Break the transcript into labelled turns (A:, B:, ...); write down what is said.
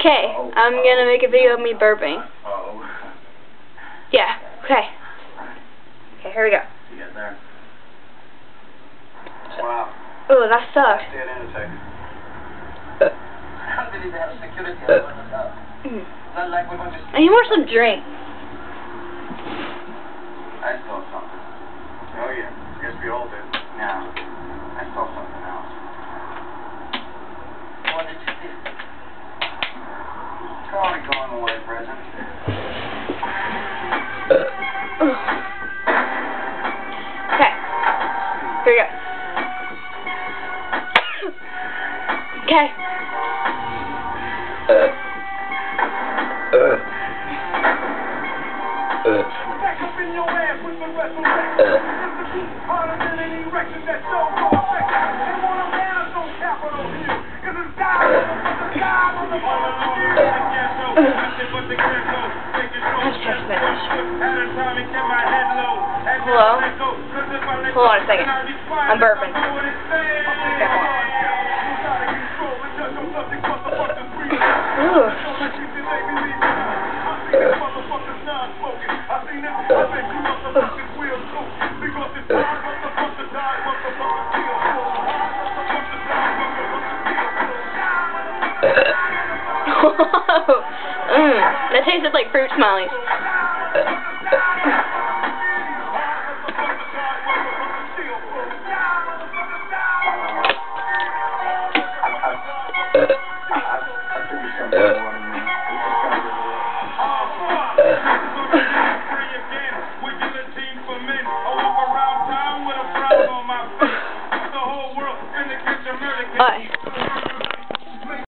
A: Okay, I'm gonna make a video of me burping. Yeah, okay. Okay, here we go.
B: You get there. Wow.
A: Oh, that sucks. I need more some drink.
B: I saw something. Oh yeah, I guess we all did. Now, I saw something else. What did you see? Probably going away present.
A: Okay. Here we go. Okay. Hello? Hold on a second. I'm burping. Okay, hold on. That tasted like fruit smileys.